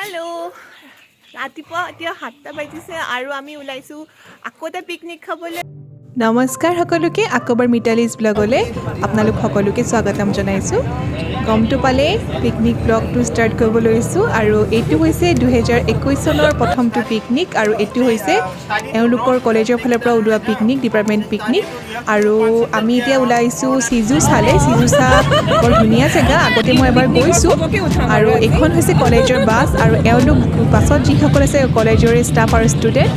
Hello रातिपुवा এতিয়া 7টা বাজিছে আৰু আমি ওলাইছো আকৌ এটা পিকনিক খাবলৈ। নমস্কাৰ সকলোকে আকবৰ মিতালিজ ব্লগলৈ আপোনালোক সকলোকে স্বাগতম জনাইছো। গমটো পালে পিকনিক ব্লগটো ষ্টাৰ্ট কৰিব লৈছো আৰু এইটো হৈছে 2021 চনৰ প্ৰথমটো পিকনিক আৰু এইটো হৈছে এওঁলোকৰ কলেজৰ ফালৰ পৰা ওলোৱা পিকনিক ডিপাৰ্টমেণ্ট পিকনিক আৰু আমি এতিয়া ওলাইছো সিজুচালে। সিজুচা বৰ ধুনীয়া জেগা, আগতে মই এবাৰ গৈছো আৰু এইখন হৈছে কলেজৰ বাছ আৰু এওঁলোক বাছত যিসকল আছে কলেজৰে ষ্টাফ আৰু ষ্টুডেণ্ট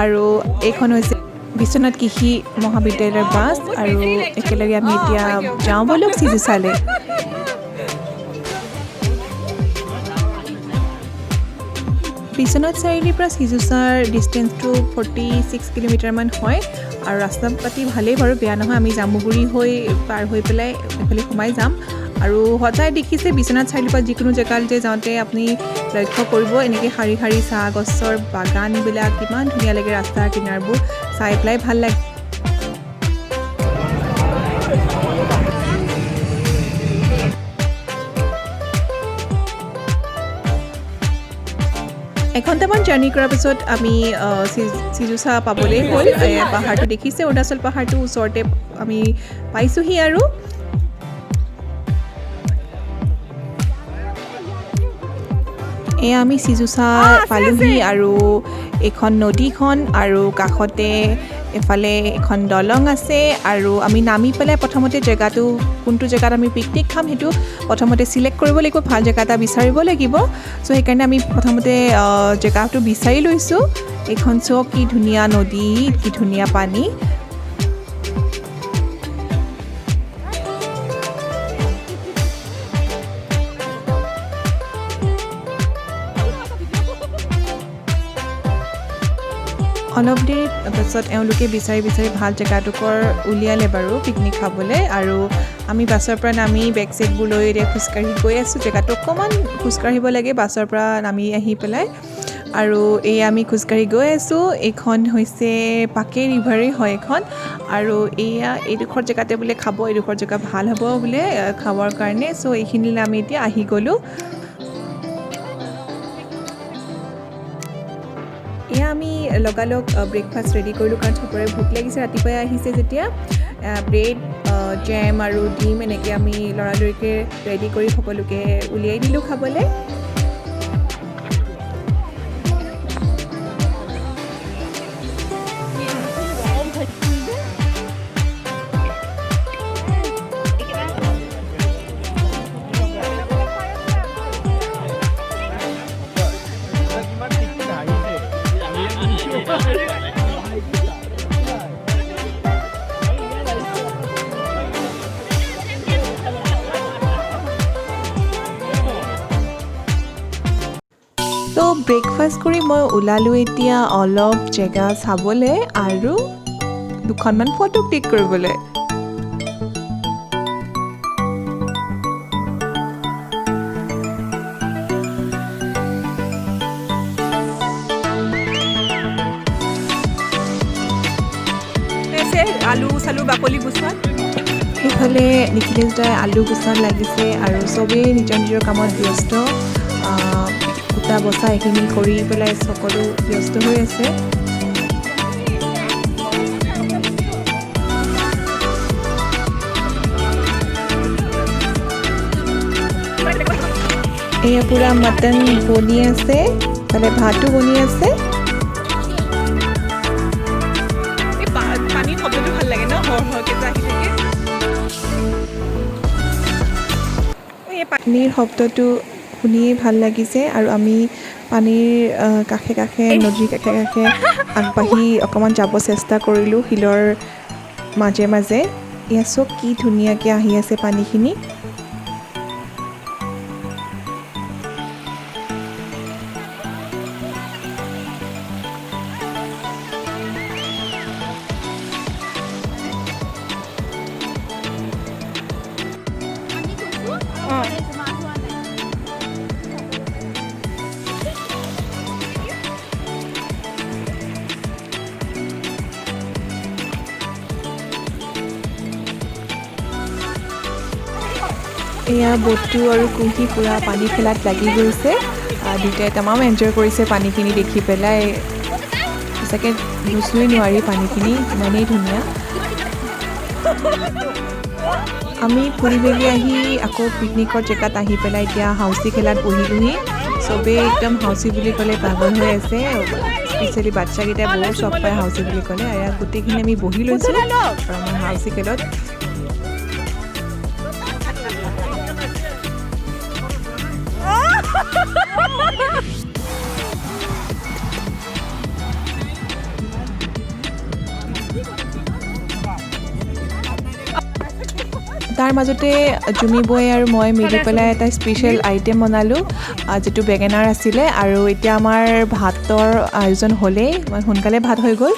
আৰু এইখন হৈছে বিশ্বনাথ কৃষি মহাবিদ্যালয়ৰ বাছ আৰু একেলগে আমি এতিয়া যাওঁ বলক সিজুচালে। বিশ্বনাথ চাৰিআলিৰ পৰা সিজুচাৰ ডিষ্টেঞ্চটো 46 কিলোমিটাৰমান হয় আৰু ৰাস্তা পাতি ভালেই বাৰু, বেয়া নহয়। আমি জামুগুৰি হৈ পাৰ হৈ পেলাই এইফালে সোমাই যাম আৰু সদায় দেখিছে বিশ্বনাথ চাৰিআলিৰ পৰা যিকোনো জেগালৈ যাওঁতে আপুনি লক্ষ্য কৰিব এনেকৈ শাৰী শাৰী চাহ গছৰ বাগানবিলাক কিমান ধুনীয়া লাগে, ৰাস্তাৰ কিনাৰবোৰ চাই পেলাই ভাল লাগে। এঘণ্টামান জাৰ্ণি কৰাৰ পিছত আমি সিজুচা পাবলৈ হ'ল। পাহাৰটো দেখিছে, অৰুণাচল পাহাৰটো ওচৰতে আমি পাইছোঁহি আৰু এয়া আমি সিজুচা পালোহি আৰু এইখন নদীখন আৰু কাষতে এফালে এখন দলং আছে আৰু আমি নামি পেলাই প্ৰথমতে জেগাটো কোনটো জেগাত আমি পিকনিক খাম সেইটো প্ৰথমতে চিলেক্ট কৰিব লাগিব, ভাল জেগা এটা বিচাৰিব লাগিব। চ' সেইকাৰণে আমি প্ৰথমতে জেগাটো বিচাৰি লৈছোঁ। এইখন চাওক কি ধুনীয়া নদী, কি ধুনীয়া পানী। অলপ দেৰি পাছত এওঁলোকে বিচাৰি ভাল জেগাটুকুৰ উলিয়ালে বাৰু পিকনিক খাবলৈ আৰু আমি বাছৰ পৰা নামি বেগ চেগবোৰ লৈ এতিয়া খোজকাঢ়ি গৈ আছোঁ। জেগাটো অকণমান খোজকাঢ়িব লাগে বাছৰ পৰা নামি আহি পেলাই আৰু এই আমি খোজকাঢ়ি গৈ আছোঁ। এইখন হৈছে পাকে ৰিভাৰেই হয় এইখন আৰু এয়া এইডোখৰ জেগাতে বোলে খাব, এইডোখৰ জেগা ভাল হ'ব বোলে খাবৰ কাৰণে। চ' এইখিনিলৈ আমি এতিয়া আহি গ'লোঁ। এয়া আমি লগালগ ব্ৰেকফাষ্ট ৰেডি কৰিলোঁ কাৰণ চবৰে ভোক লাগিছে, ৰাতিপুৱাই আহিছে যেতিয়া। ব্ৰেড জেম আৰু ডিম এনেকৈ আমি লৰালৰিকৈ ৰেডি কৰি সকলোকে উলিয়াই দিলোঁ খাবলৈ। তো ব্ৰেকফাষ্ট কৰি মই ওলালোঁ এতিয়া অলপ জেগা চাবলৈ আৰু দুখনমান ফটো ক্লিক কৰিবলৈ। আলু চালু বাকলি গুচোৱাত সেইফালে নিখিলেশ দাই আলু গুচোৱাত লাগিছে আৰু চবেই নিজৰ নিজৰ কামত ব্যস্ত। কুটা বচা এইখিনি কৰি পেলাই সকলো ব্যস্ত হৈ আছে। এয়া পূৰা মটন বনি আছে, ইফালে ভাতো বনি আছে। পানীৰ শব্দটো ভাল লাগে ন, হৰহৰকৈ যে আহি থাকে। এই পানীৰ শব্দটো শুনিয়ে ভাল লাগিছে আৰু আমি পানীৰ কাষে কাষে নদীৰ কাষে কাষে আগবাঢ়ি অকণমান যাব চেষ্টা কৰিলোঁ শিলৰ মাজে মাজে। এয়া চব কি ধুনীয়াকৈ আহি আছে পানীখিনি। এয়া বটু আৰু কুহি পুৰা পানী খেলাত লাগি গৈছে দুটাই তামাম এনজয় কৰিছে পানীখিনি দেখি পেলাই সঁচাকৈ নুচুই নোৱাৰি পানীখিনি ইমানেই ধুনীয়া আমি ফুৰি মেলি আহি আকৌ পিকনিকৰ জেগাত আহি পেলাই এতিয়া হাউচি খেলাত বহিলোহি চবেই একদম হাউচি বুলি ক'লে পাগল হৈ আছে স্পেচিয়েলি বাচ্চাকেইটাই বহুত চখ পায় হাউচি বুলি ক'লে আৰু ইয়াত গোটেইখিনি আমি বহি লৈছোঁ আৰু আমাৰ হাউচি খেলত তাৰ মাজতে জুমি বৈ আৰু মই মিলি পেলাই এটা স্পেচিয়েল আইটেম বনালোঁ যিটো বেগেনাৰ আছিলে আৰু এতিয়া আমাৰ ভাতৰ আয়োজন হ'লেই সোনকালে ভাত হৈ গ'ল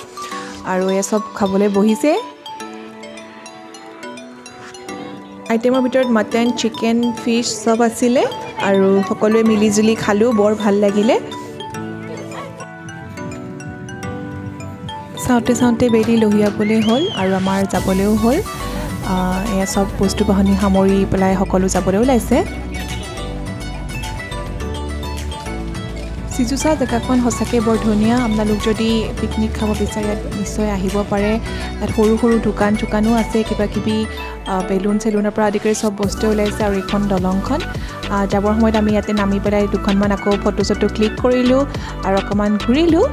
আৰু এয়া চব খাবলৈ বহিছে আইটেমৰ ভিতৰত মাটন চিকেন ফিছ চব আছিলে আৰু সকলোৱে মিলিজুলি খালোঁ বৰ ভাল লাগিলে চাওঁতে বেলি লহিয়াবলৈ হ'ল আৰু আমাৰ যাবলৈও হ'ল এয়া চব বস্তু বাহনি সামৰি পেলাই সকলো যাবলৈ ওলাইছে চিজুচা জেগাখন সঁচাকৈ বৰ ধুনীয়া আপোনালোক যদি পিকনিক খাব বিচাৰে ইয়াত নিশ্চয় আহিব পাৰে ইয়াত সৰু সৰু দোকান চোকানো আছে কিবা কিবি বেলুন চেলুনৰ পৰা আদি কৰি চব বস্তুৱে ওলাইছে আৰু এইখন দলংখন যাবৰ সময়ত আমি ইয়াতে নামি পেলাই দুখনমান আকৌ ফটো চটো ক্লিক কৰিলোঁ আৰু অকণমান ঘূৰিলোঁ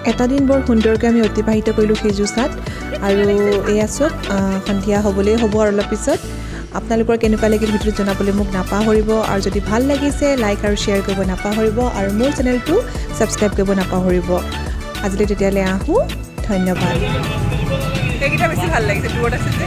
এটা দিন বৰ সুন্দৰকৈ আমি অতিবাহিত কৰিলোঁ চিজুচাত আৰু এয়া চব সন্ধিয়া হ'বলৈই হ'ব আৰু অলপ পিছত আপোনালোকৰ কেনেকুৱা লাগিল ভিডিঅ'টো জনাবলৈ মোক নাপাহৰিব আৰু যদি ভাল লাগিছে লাইক আৰু শ্বেয়াৰ কৰিব নাপাহৰিব আৰু মোৰ চেনেলটো ছাবস্ক্ৰাইব কৰিব নাপাহৰিব আজিলৈ তেতিয়ালৈ আহোঁ ধন্যবাদ এইকেইটা বেছি ভাল লাগিছে দূৰত আছে যে